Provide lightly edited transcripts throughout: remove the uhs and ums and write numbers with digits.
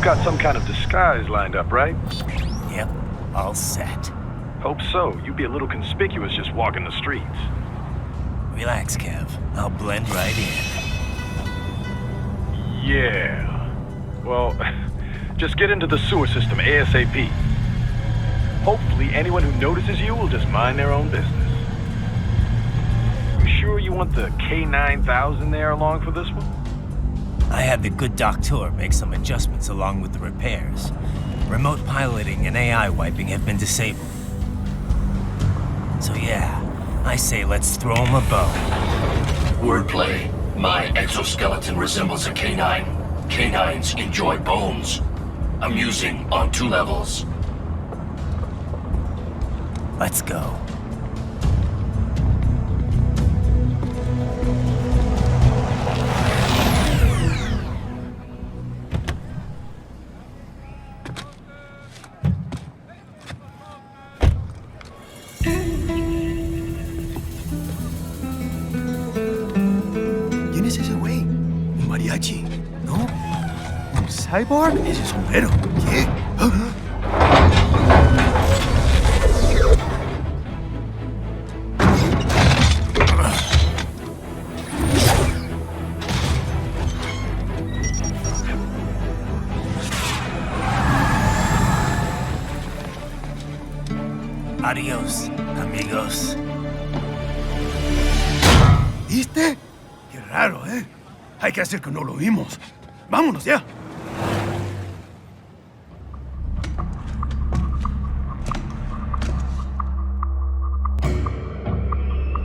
got some kind of disguise lined up, right? Yep, all set. Hope so. You'd be a little conspicuous just walking the streets. Relax, Kev. I'll blend right in. Yeah. Well, just get into the sewer system ASAP. Hopefully anyone who notices you will just mind their own business. You sure you want the K9000 there along for this one? I had the good doctor make some adjustments along with the repairs. Remote piloting and AI wiping have been disabled. So yeah, I say let's throw him a bone. Wordplay. My exoskeleton resembles a canine. Canines enjoy bones. Amusing on 2 levels. Let's go. ¿Quién es ese güey? ¿Un mariachi? ¿No? ¿Un cyborg? Ese sombrero. ¿Qué? Adiós, amigos. ¿Viste? Qué raro, ¿eh? Hay que hacer que no lo vimos. ¡Vámonos ya!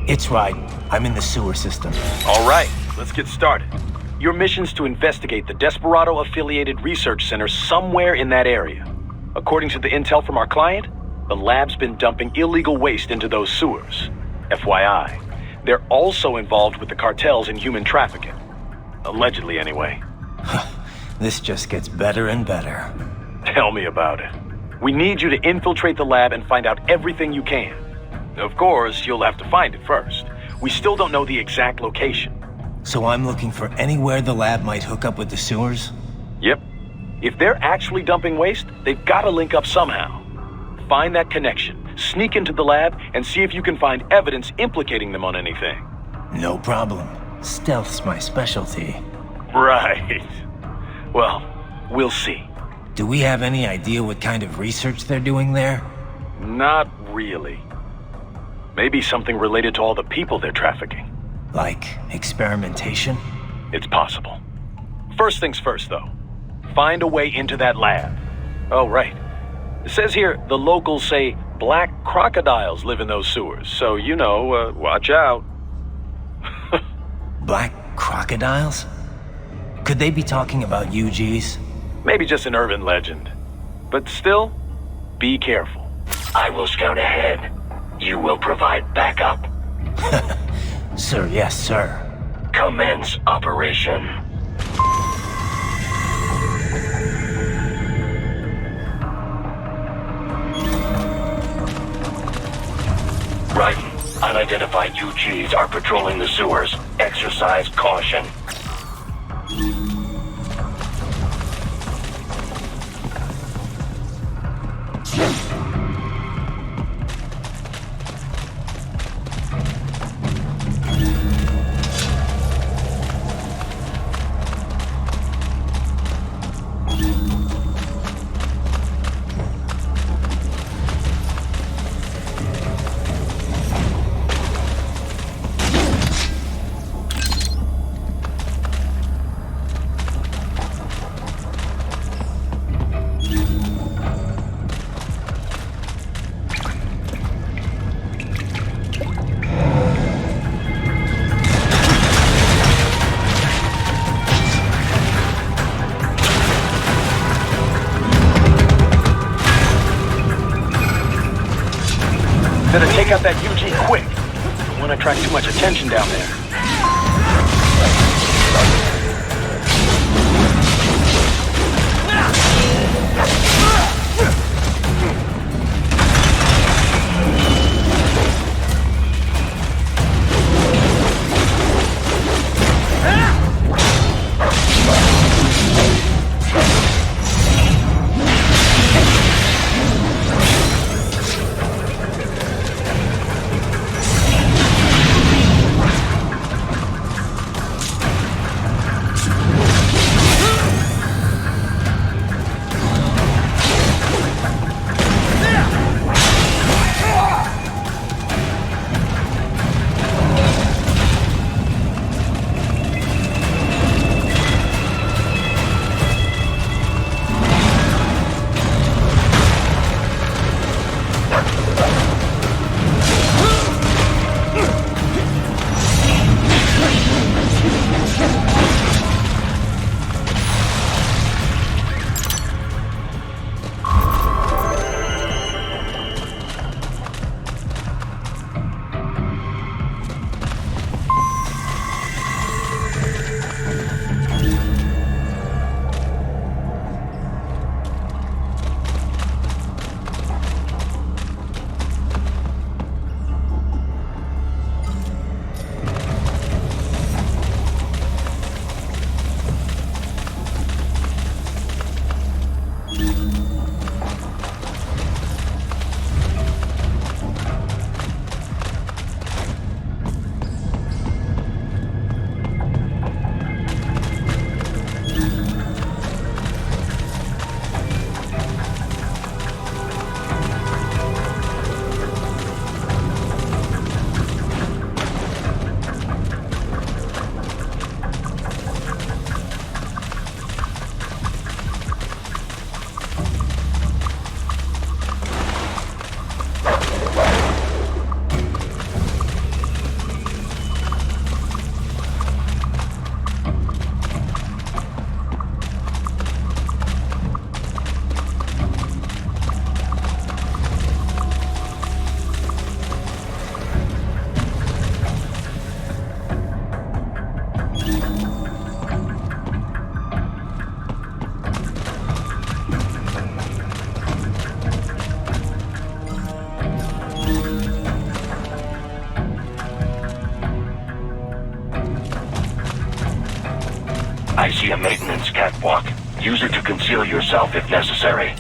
It's right. I'm in the sewer system. All right, let's get started. Your mission's to investigate the Desperado-affiliated research center somewhere in that area. According to the intel from our client, the lab's been dumping illegal waste into those sewers. FYI, they're also involved with the cartels in human trafficking. Allegedly, anyway. This just gets better and better. Tell me about it. We need you to infiltrate the lab and find out everything you can. Of course, you'll have to find it first. We still don't know the exact location. So I'm looking for anywhere the lab might hook up with the sewers? Yep. If they're actually dumping waste, they've got to link up somehow. Find that connection, sneak into the lab, and see if you can find evidence implicating them on anything. No problem. Stealth's my specialty. Right. Well, we'll see. Do we have any idea what kind of research they're doing there? Not really. Maybe something related to all the people they're trafficking. Like experimentation? It's possible. First things first, though. Find a way into that lab. Oh, right. It says here the locals say black crocodiles live in those sewers, so you know, watch out. Black crocodiles? Could they be talking about UGs? Maybe just an urban legend. But still, be careful. I will scout ahead. You will provide backup. Sir, yes, sir. Commence operation. Right. Unidentified UGs are patrolling the sewers. Exercise caution. Better take out that UG quick. Don't want to attract too much attention down there. I see a maintenance catwalk. Use it to conceal yourself if necessary.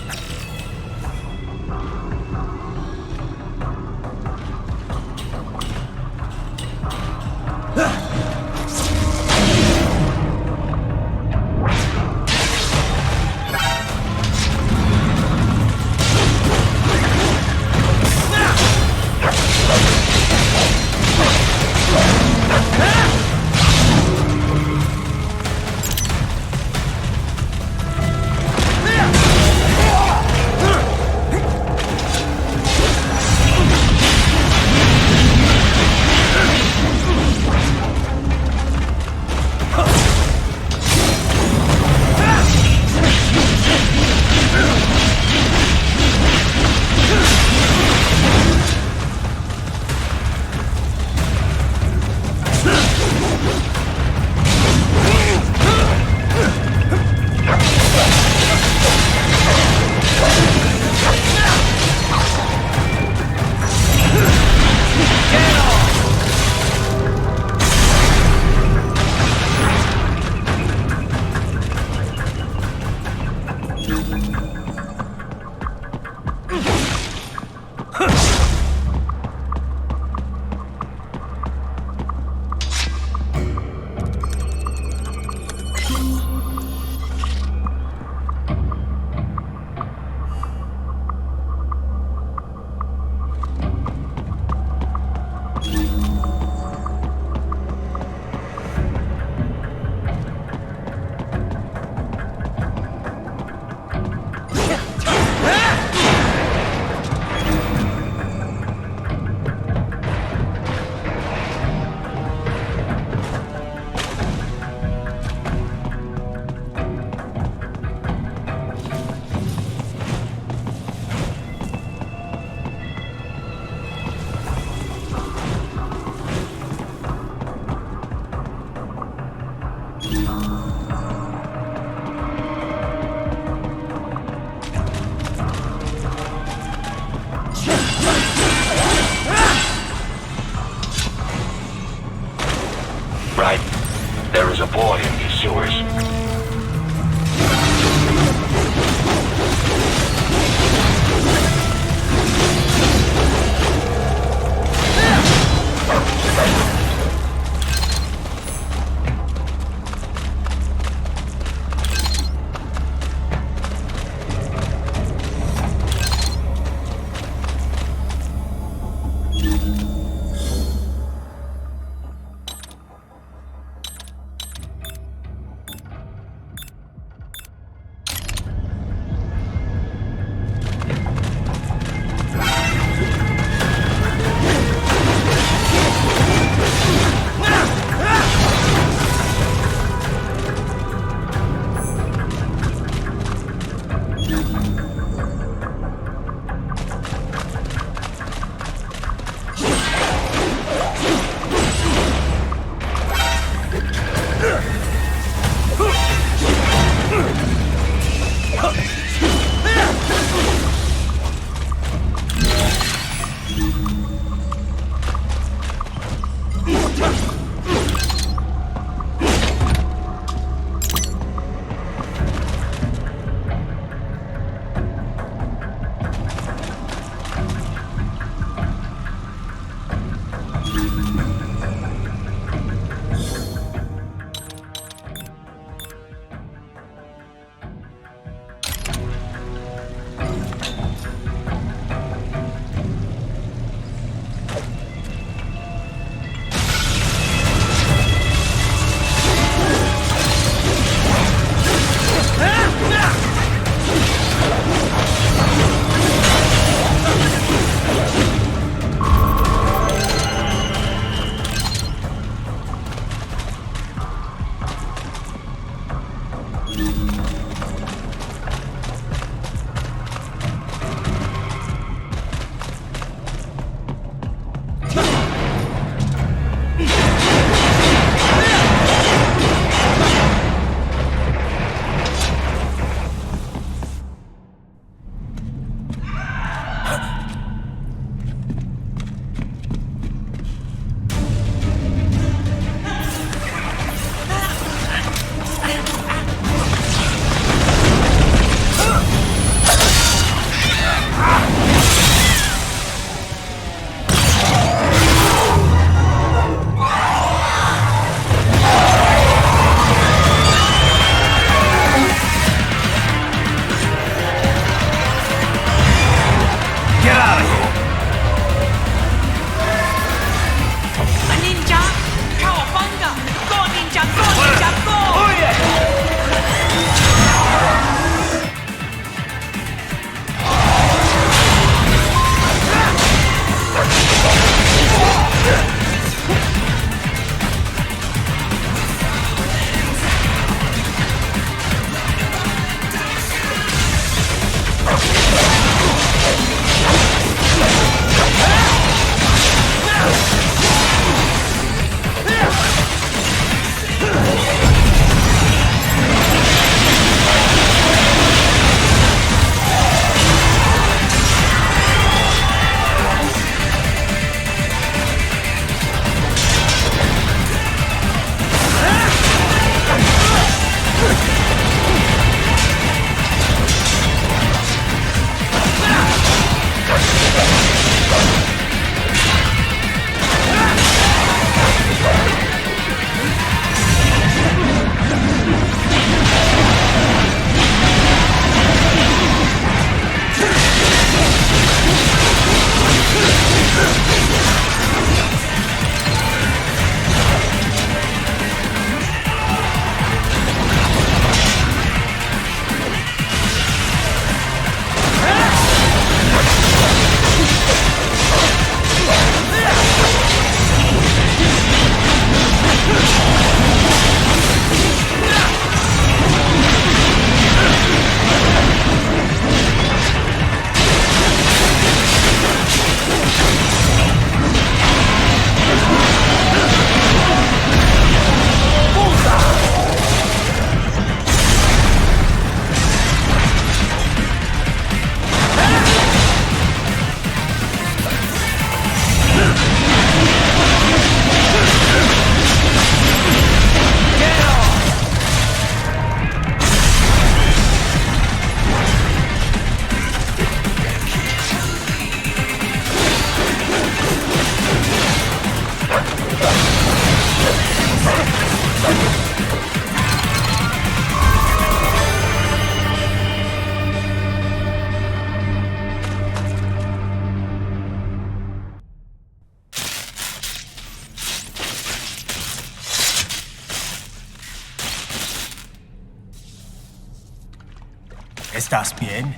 ¿Estás bien?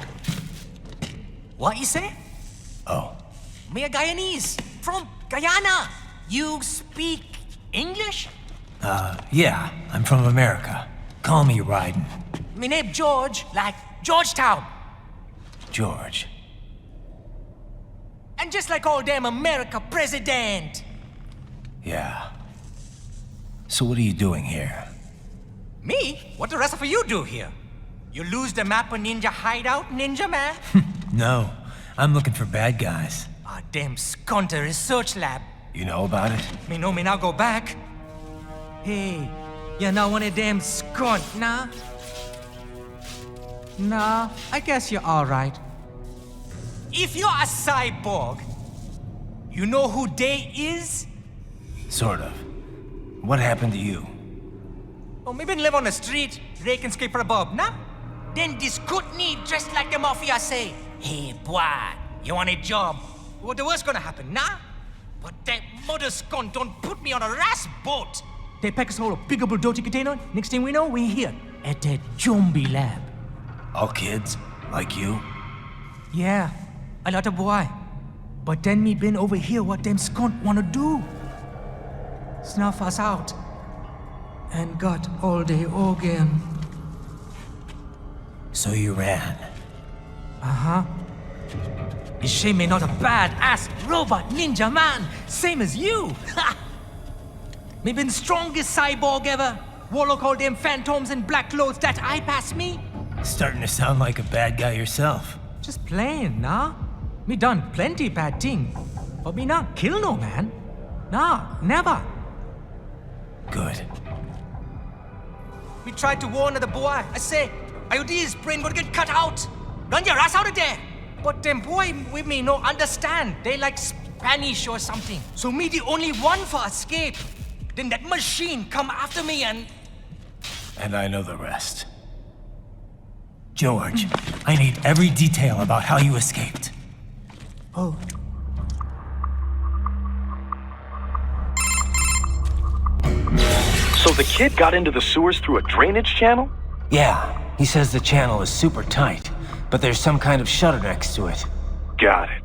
What you say? Oh, Me a Guyanese from Guyana. You speak English? yeah, I'm from America. Call me Ryden. Me name George, like Georgetown. George. And just like all damn America president. Yeah. So what are you doing here? Me? What the rest of you do here? You lose the map of Ninja Hideout, Ninja Man? No, I'm looking for bad guys. Ah, damn skunter research lab. You know about it? Me know me now go back. Hey, you're not one of them skunt, nah? Nah, I guess you're alright. If you're a cyborg, you know who they is? Sort of. What happened to you? Oh, maybe live on the street, rake and scrape for a bob, nah? Then this Kootenai dressed like the mafia say, hey boy, you want a job? What the worst gonna happen, nah? But that mother scunt don't put me on a ras boat. They pack us all a big old dirty container. Next thing we know, we're here at that zombie lab. All kids? Like you? Yeah, a lot of boy. But then me been over here what them scunt wanna do. Snuff us out. And got all the organ. So you ran. Uh-huh. Is she me not a bad-ass robot ninja man, same as you? Ha! Me been strongest cyborg ever. Warlock all them phantoms in black clothes that eye pass me. Starting to sound like a bad guy yourself. Just plain, nah? Me done plenty bad thing. But me not kill no man. Nah, never. Good. We tried to warn the boy. I say, IOD's brain gonna get cut out. Run your ass out of there. But them boy with me no understand. They like Spanish or something. So me the only one for escape. Then that machine come after me and... And I know the rest. George, I need every detail about how you escaped. Oh. So the kid got into the sewers through a drainage channel? Yeah, he says the channel is super tight, but there's some kind of shutter next to it. Got it.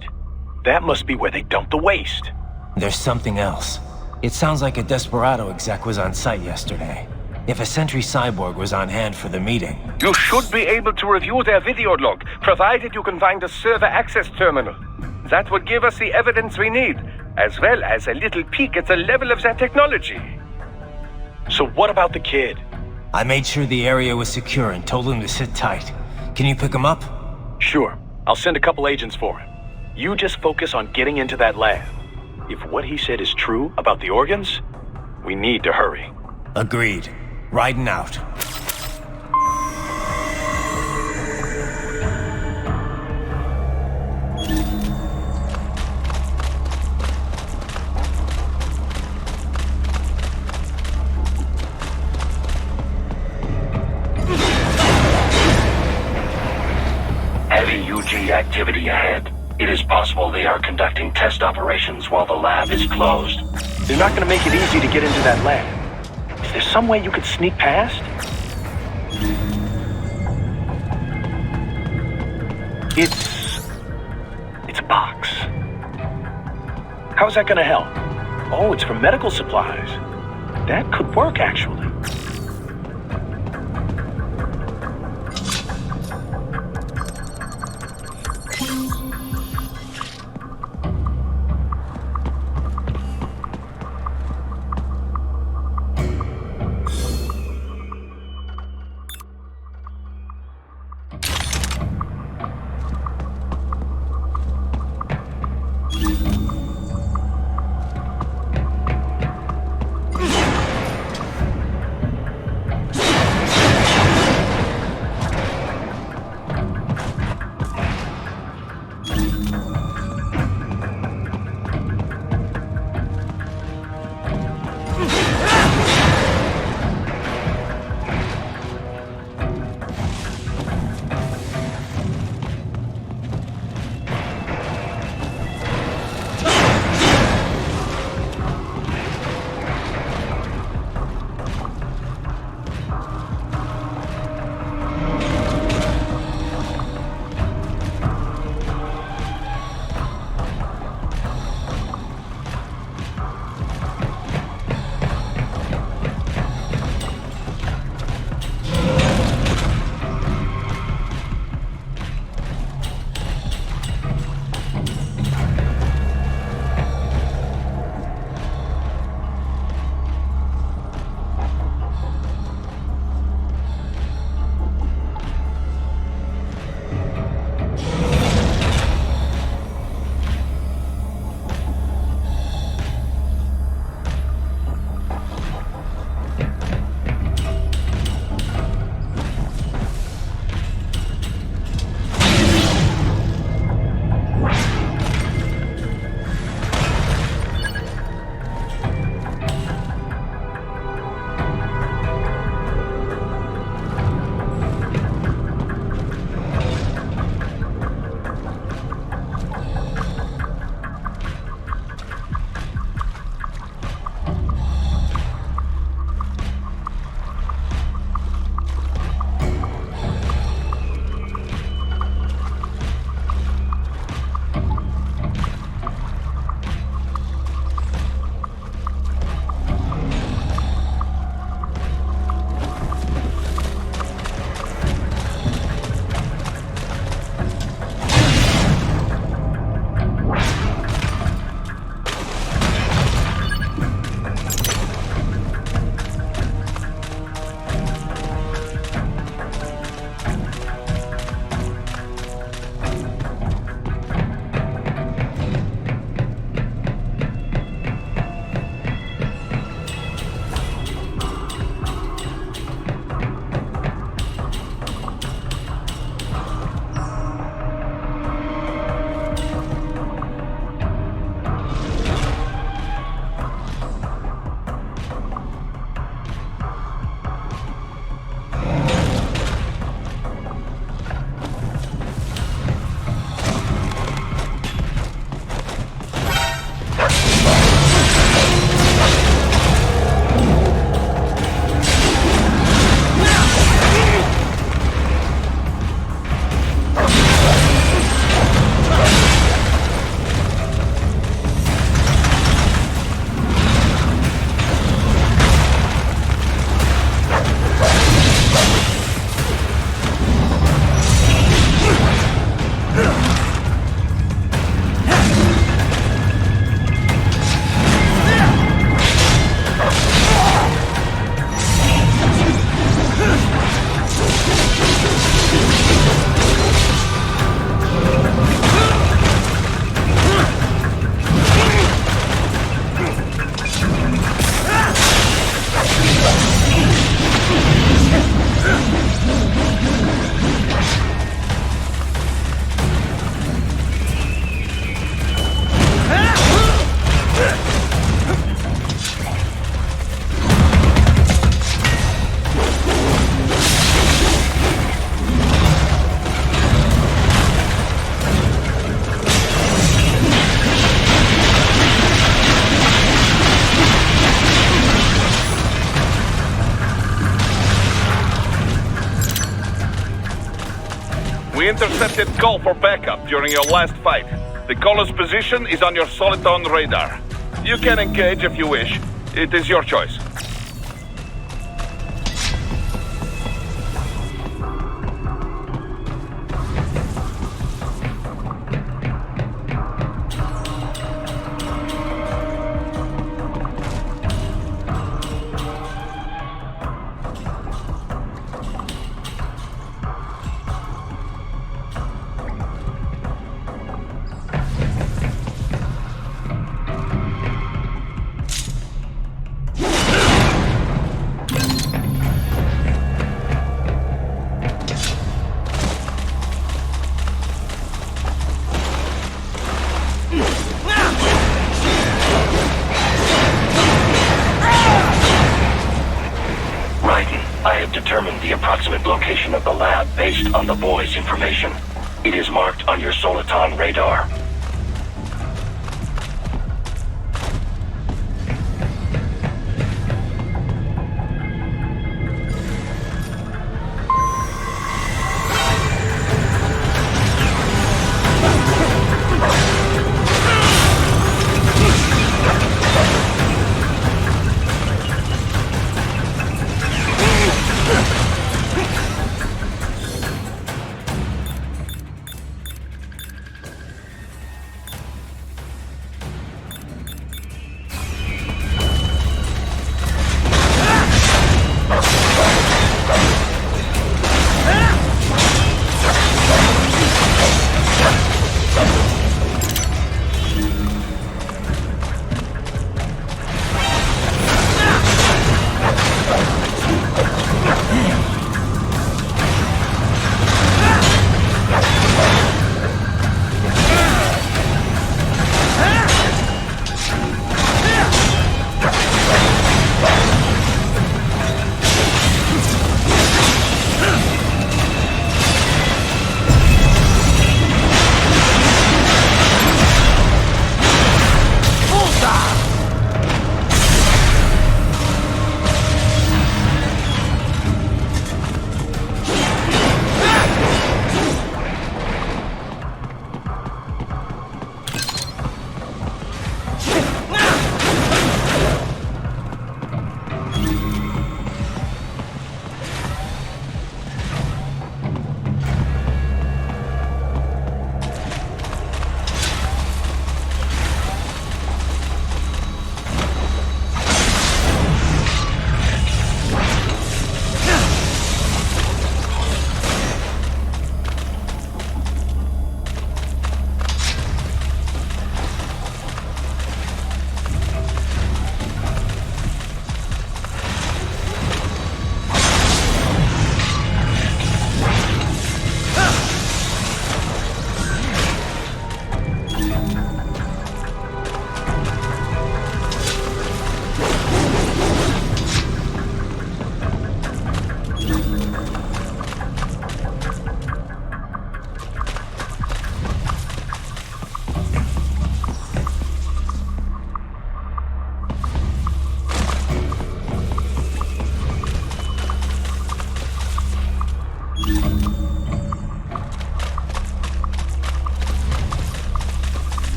That must be where they dumped the waste. There's something else. It sounds like a Desperado exec was on site yesterday. If a Sentry Cyborg was on hand for the meeting. You should be able to review their video log, provided you can find the server access terminal. That would give us the evidence we need, as well as a little peek at the level of their technology. So what about the kid? I made sure the area was secure and told him to sit tight. Can you pick him up? Sure. I'll send a couple agents for him. You just focus on getting into that lab. If what he said is true about the organs, we need to hurry. Agreed. Riding out. Heavy UG activity ahead. It is possible they are conducting test operations while the lab is closed. They're not gonna make it easy to get into that lab. Is there some way you could sneak past? It's a box. How's that gonna help? Oh, it's for medical supplies. That could work, actually. requested call for backup during your last fight. The caller's position is on your Soliton radar. You can engage if you wish. It is your choice. Determine the approximate location of the lab based on the boy's information. It is marked on your Soliton radar.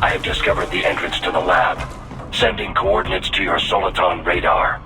I have discovered the entrance to the lab. Sending coordinates to your Soliton radar.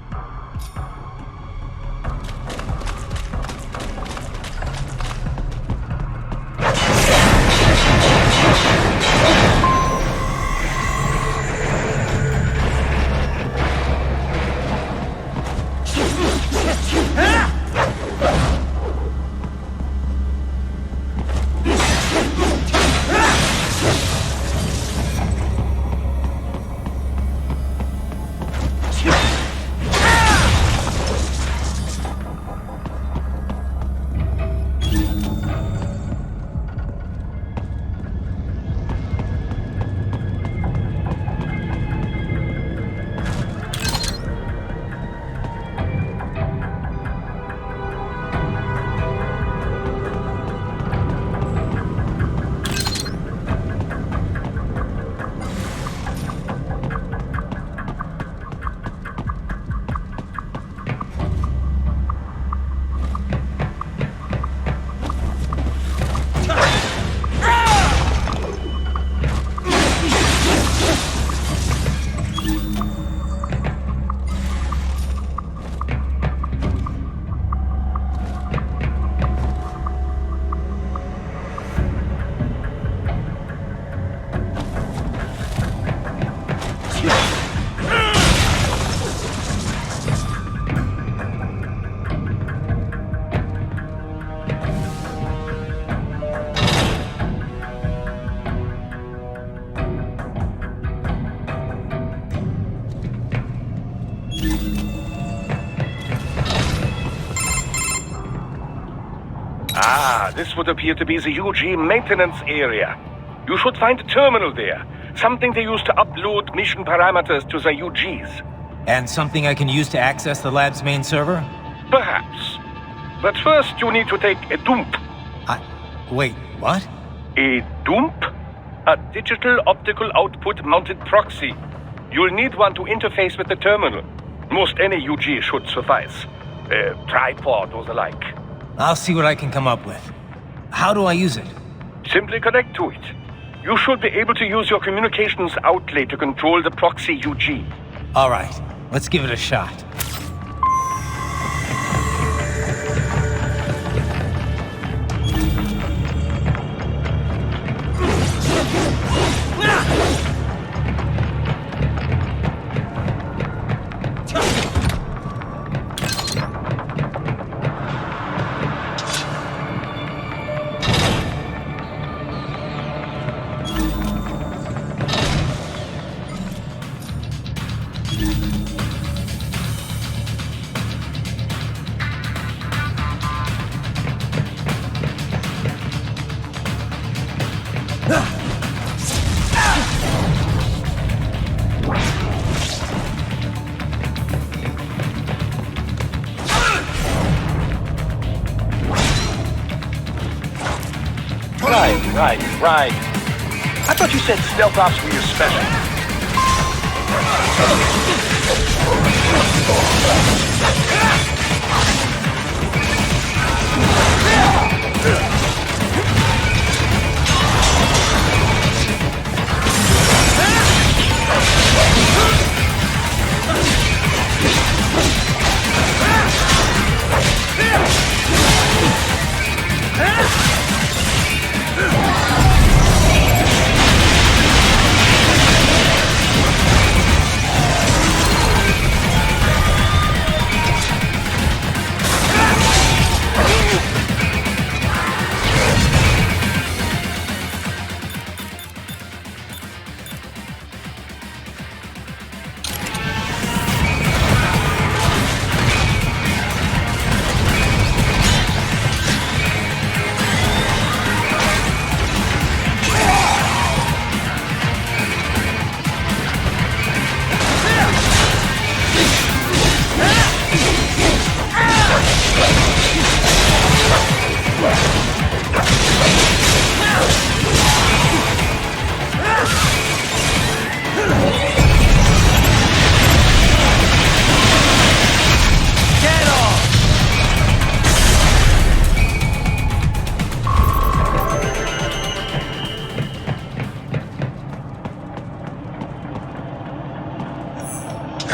Ah, this would appear to be the UG maintenance area. You should find a terminal there. Something they use to upload mission parameters to the UGs. And something I can use to access the lab's main server? Perhaps. But first you need to take a dump. Wait, what? A dump? A digital optical output mounted proxy. You'll need one to interface with the terminal. Most any UG should suffice. A tripod or the like. I'll see what I can come up with. How do I use it? Simply connect to it. You should be able to use your communications outlay to control the proxy UG. All right, let's give it a shot. Right. I thought you said stealth ops were your special.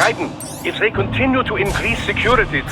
Raiden, if they continue to increase security...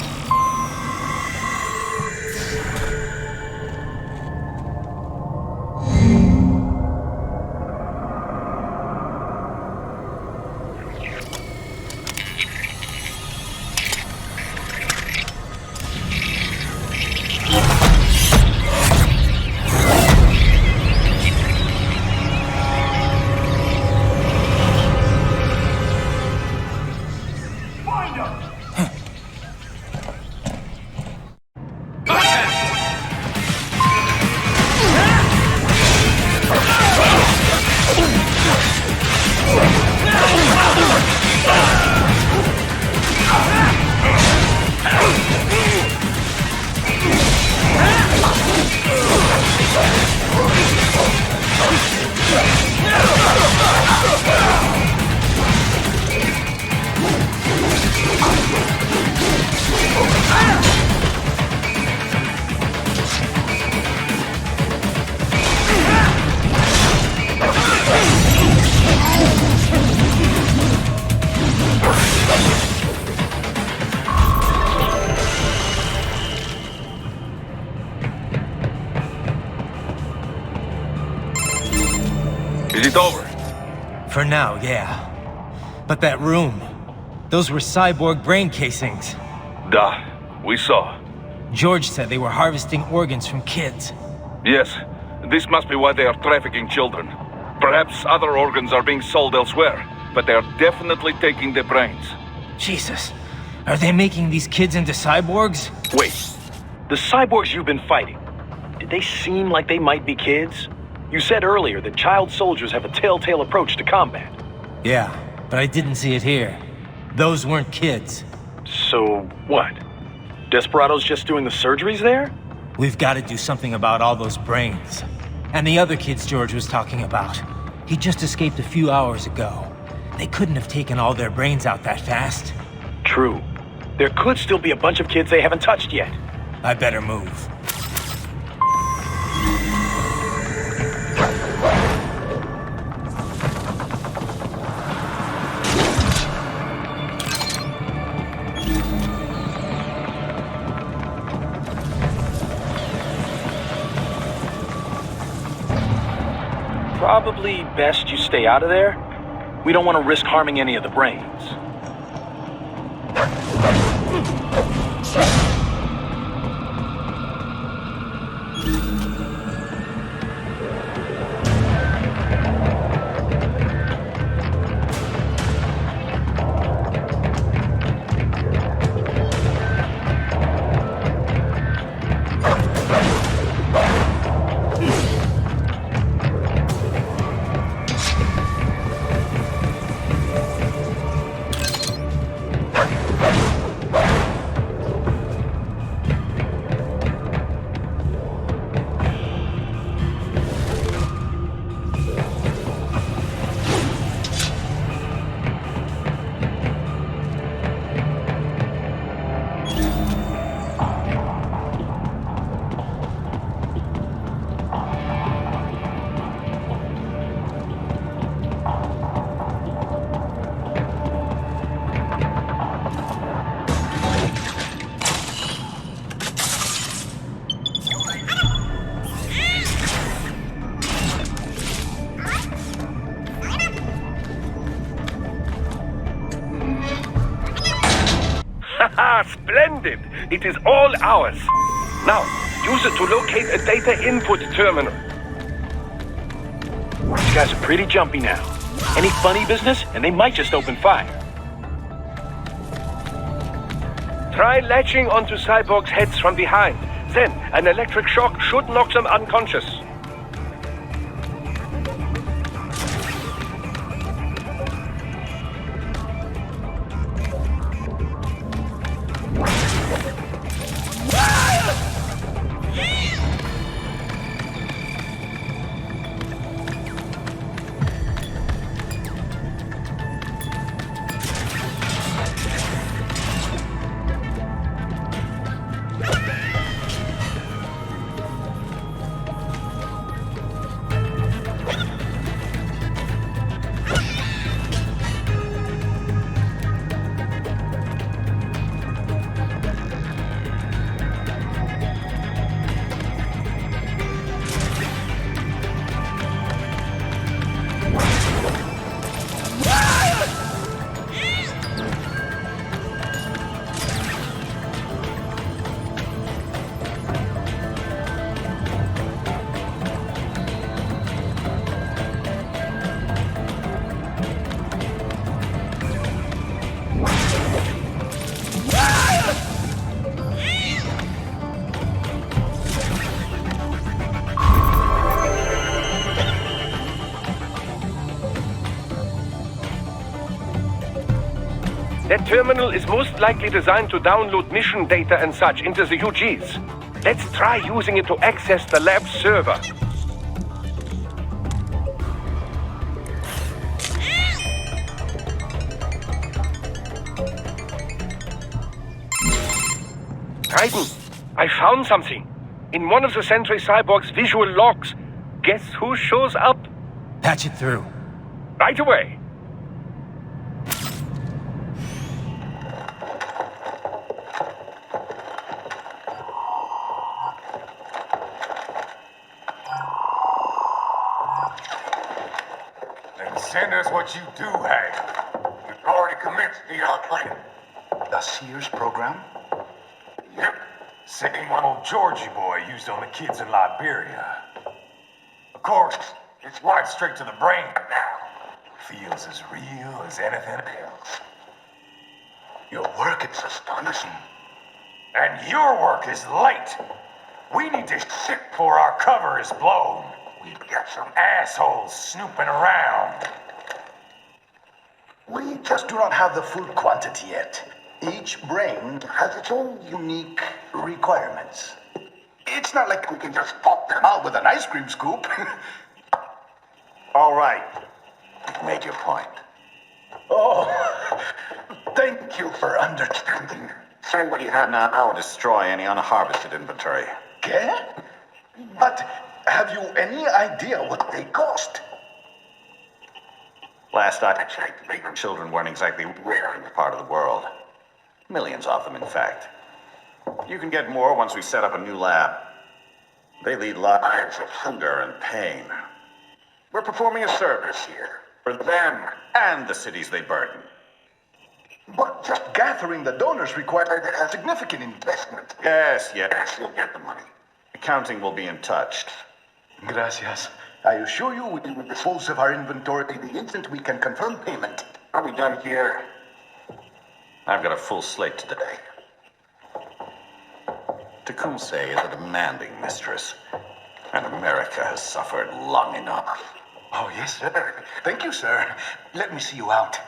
Is it over? For now, yeah. But that room, those were cyborg brain casings. Duh, we saw. George said they were harvesting organs from kids. Yes, this must be why they are trafficking children. Perhaps other organs are being sold elsewhere, but they are definitely taking the brains. Jesus, are they making these kids into cyborgs? Wait, the cyborgs you've been fighting, Did they seem like they might be kids? You said earlier that child soldiers have a telltale approach to combat. Yeah, but I didn't see it here. Those weren't kids. So what? Desperados just doing the surgeries there? We've got to do something about all those brains. And the other kids George was talking about. He just escaped a few hours ago. They couldn't have taken all their brains out that fast. True. There could still be a bunch of kids they haven't touched yet. I better move. Probably best you stay out of there. We don't want to risk harming any of the brains. Haha, splendid! It is all ours. Now, use it to locate a data input terminal. These guys are pretty jumpy now. Any funny business, and they might just open fire. Try latching onto cyborgs' heads from behind. Then, an electric shock should knock them unconscious. That terminal is most likely designed to download mission data and such into the UGs. Let's try using it to access the lab server. Titan, I found something. In one of the Sentry Cyborg's visual logs. Guess who shows up? Patch it through. Right away. Send us what you do have. We've already commenced the plan. The Sears program? Yep. Same one old Georgie boy used on the kids in Liberia. Of course, it's right straight to the brain now. Feels as real as anything else. Your work is astonishing. And your work is late. We need to shit before our cover is blown. We've got some assholes snooping around. We just do not have the full quantity yet. Each brain has its own unique requirements. It's not like we can just pop them out with an ice cream scoop. All right. You've made your point. Oh, thank you for understanding. Send what you have now. I'll destroy any unharvested inventory. Okay? But have you any idea what they cost? Last I checked, children weren't exactly rare in this part of the world. Millions of them, in fact. You can get more once we set up a new lab. They lead lives of hunger and pain. We're performing a service here. For them and the cities they burden. But just gathering the donors required a significant investment. Yes, you'll get the money. Accounting will be in touch. Gracias. I assure you we will dispose of our inventory the instant we can confirm payment. Are we done here? I've got a full slate today. Tecumseh is a demanding mistress, and America has suffered long enough. Oh, yes, sir. Thank you, sir. Let me see you out.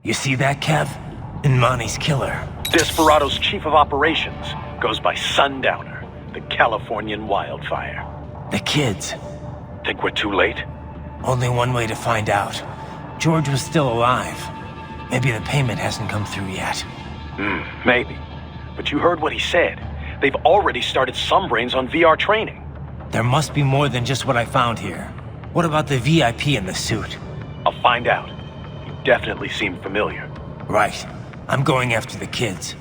You see that, Kev? Imani's killer. Desperado's chief of operations goes by Sundowner, the Californian wildfire. The kids. Think we're too late? Only one way to find out. George was still alive. Maybe the payment hasn't come through yet. Maybe. But you heard what he said. They've already started some brains on VR training. There must be more than just what I found here. What about the VIP in the suit? I'll find out. You definitely seem familiar. Right. I'm going after the kids.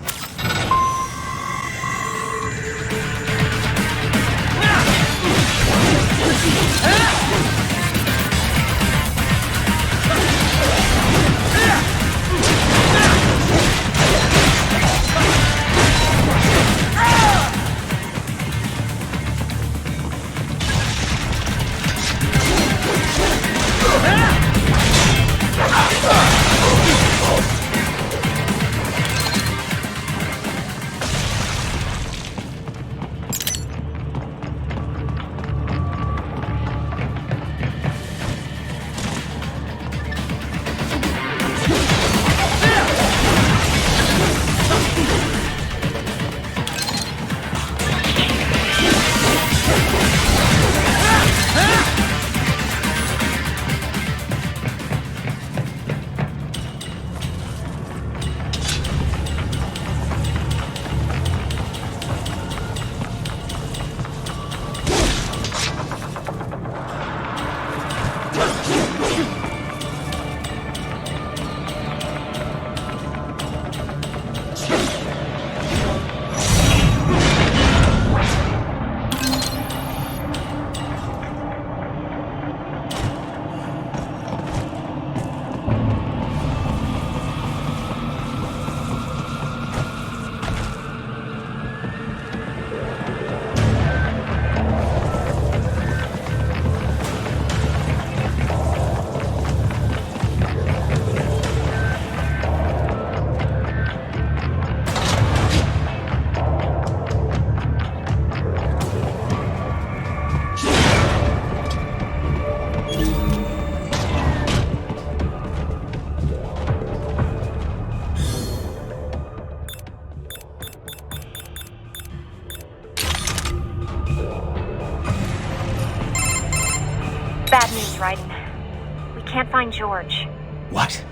Bad news, Raiden. We can't find George. What?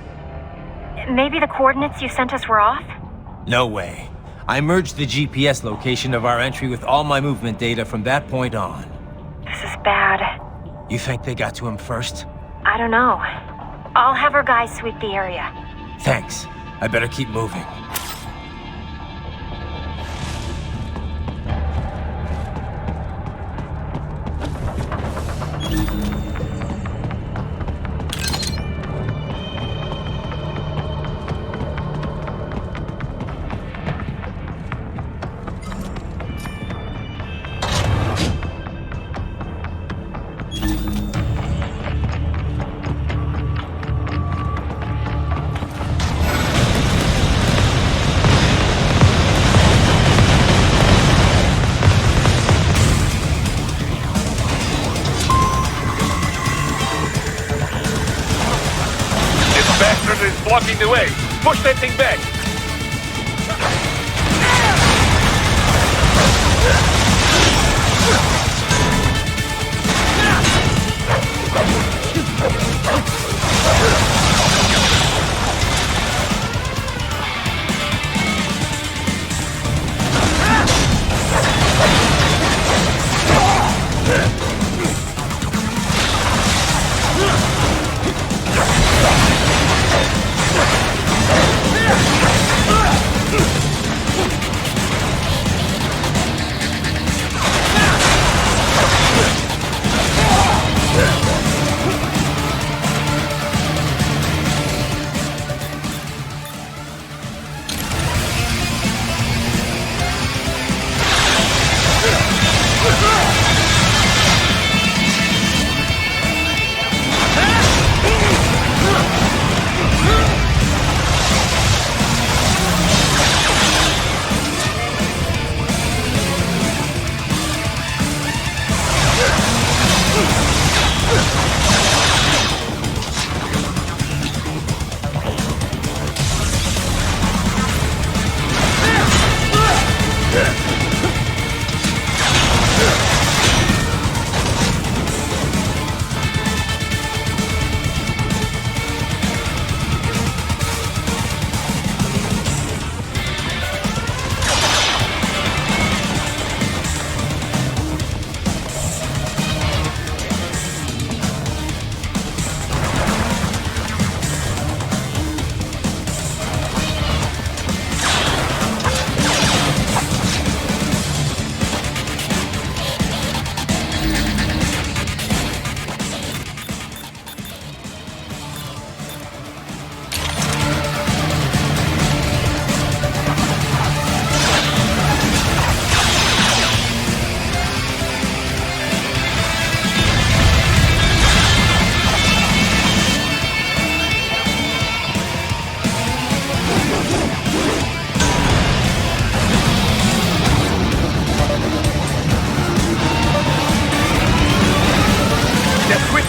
Maybe the coordinates you sent us were off? No way. I merged the GPS location of our entry with all my movement data from that point on. This is bad. You think they got to him first? I don't know. I'll have our guys sweep the area. Thanks. I better keep moving. bastard is blocking the way. Push that thing back.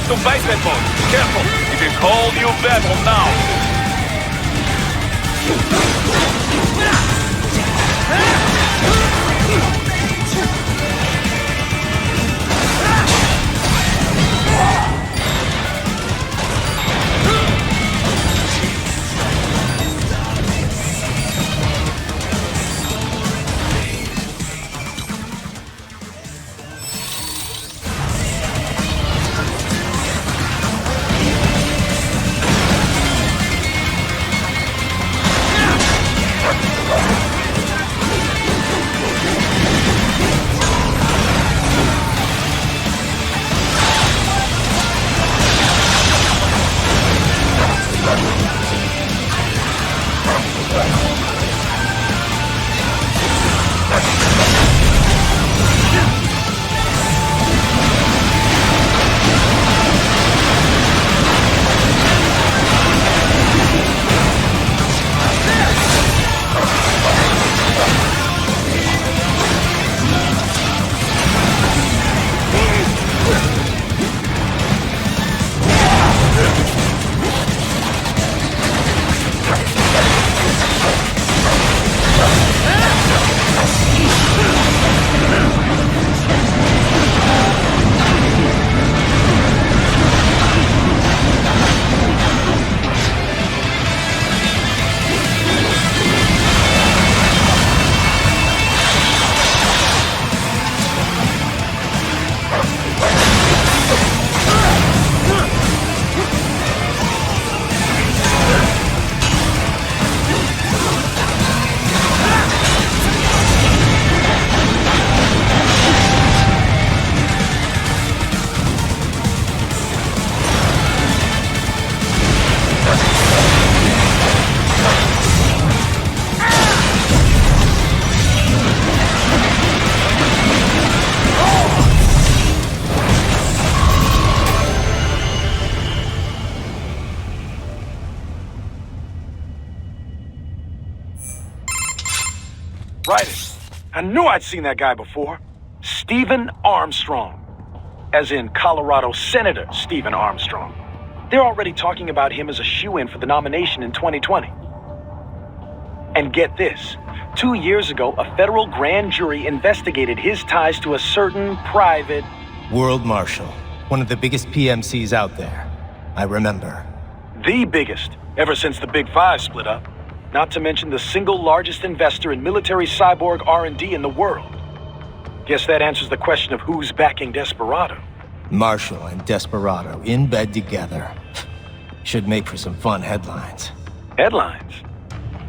To bicep mode. Careful, it is whole new battle now. Right. I knew I'd seen that guy before. Stephen Armstrong. As in Colorado Senator Stephen Armstrong. They're already talking about him as a shoo-in for the nomination in 2020. And get this, 2 years ago, a federal grand jury investigated his ties to a certain private... World Marshal, one of the biggest PMCs out there. I remember. The biggest, ever since the Big Five split up. Not to mention the single largest investor in military cyborg R&D in the world. Guess that answers the question of who's backing Desperado. Marshall and Desperado in bed together. Should make for some fun headlines. Headlines?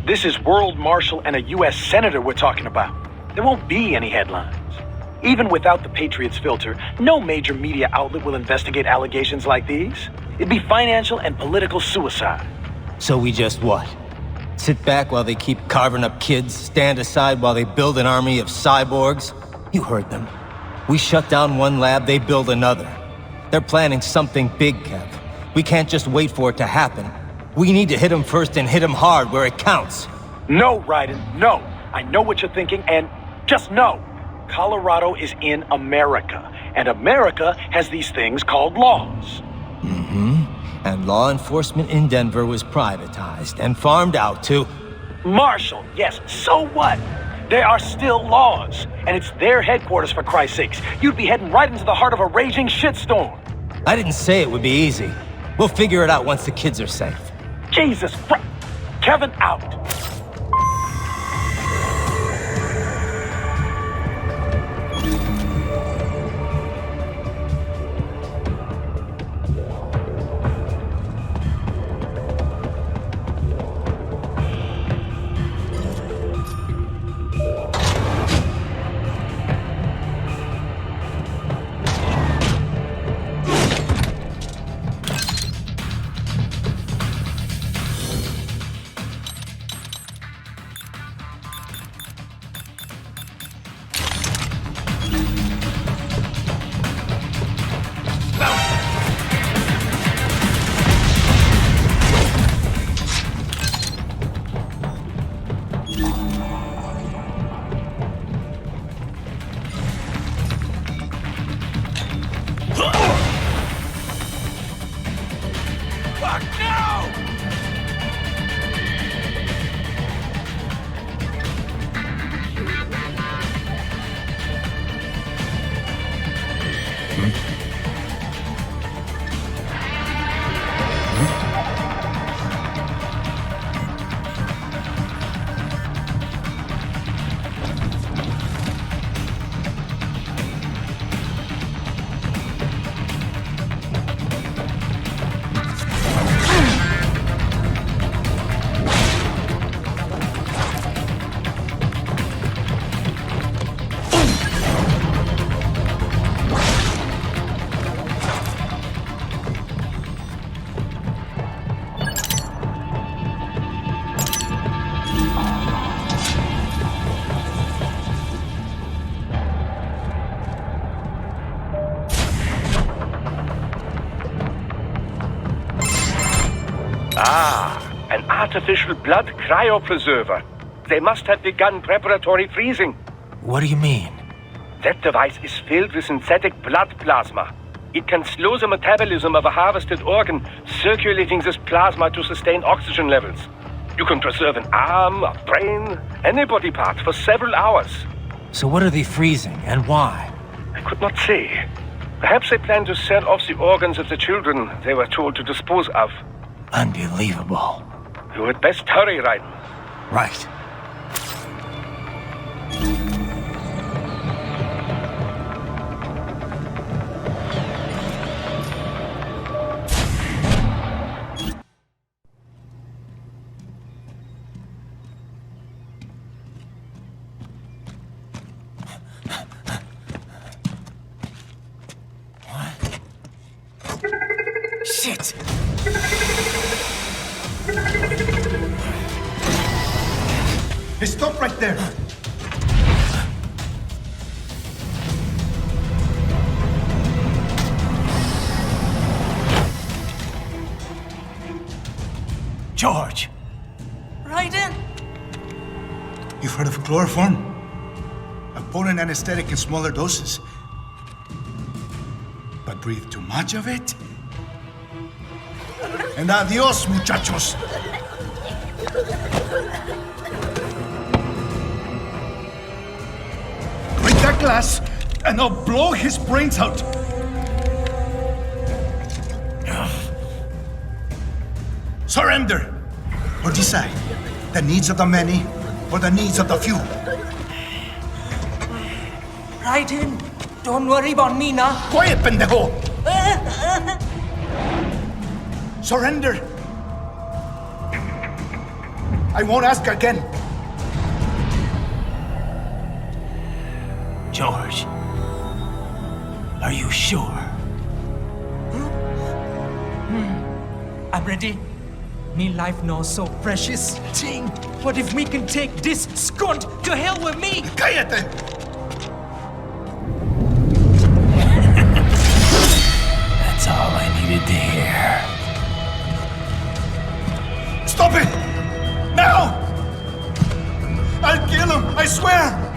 This is World Marshal and a U.S. Senator we're talking about. There won't be any headlines. Even without the Patriots filter, no major media outlet will investigate allegations like these. It'd be financial and political suicide. So we just what? Sit back while they keep carving up kids, stand aside while they build an army of cyborgs? You heard them. We shut down one lab, they build another. They're planning something big, Kev. We can't just wait for it to happen. We need to hit them first and hit them hard where it counts. No, Raiden, no. I know what you're thinking, and just know. Colorado is in America, and America has these things called laws. Mm-hmm. And law enforcement in Denver was privatized and farmed out to... Marshall, yes, so what? There are still laws, and it's their headquarters, for Christ's sakes. You'd be heading right into the heart of a raging shitstorm. I didn't say it would be easy. We'll figure it out once the kids are safe. Jesus Christ. Kevin out. An artificial blood cryopreserver. They must have begun preparatory freezing. What do you mean? That device is filled with synthetic blood plasma. It can slow the metabolism of a harvested organ, circulating this plasma to sustain oxygen levels. You can preserve an arm, a brain, any body part for several hours. So what are they freezing, and why? I could not say. Perhaps they plan to sell off the organs of the children they were told to dispose of. Unbelievable. You had best hurry, Raiden. Right. Shit! Hey, stop right there! George! Raiden? You've heard of chloroform? A potent anesthetic in smaller doses. But breathe too much of it? And adios, muchachos. Break that glass, and I'll blow his brains out. Surrender, or decide the needs of the many or the needs of the few. Right in. Don't worry about me now. Quiet, pendejo! Surrender. I won't ask again. George, are you sure? I'm ready. Me life now so precious. Ting, what if we can take this skunt to hell with me? Cállate! That's all I needed to hear. Stop it! Now! I'll kill him, I swear!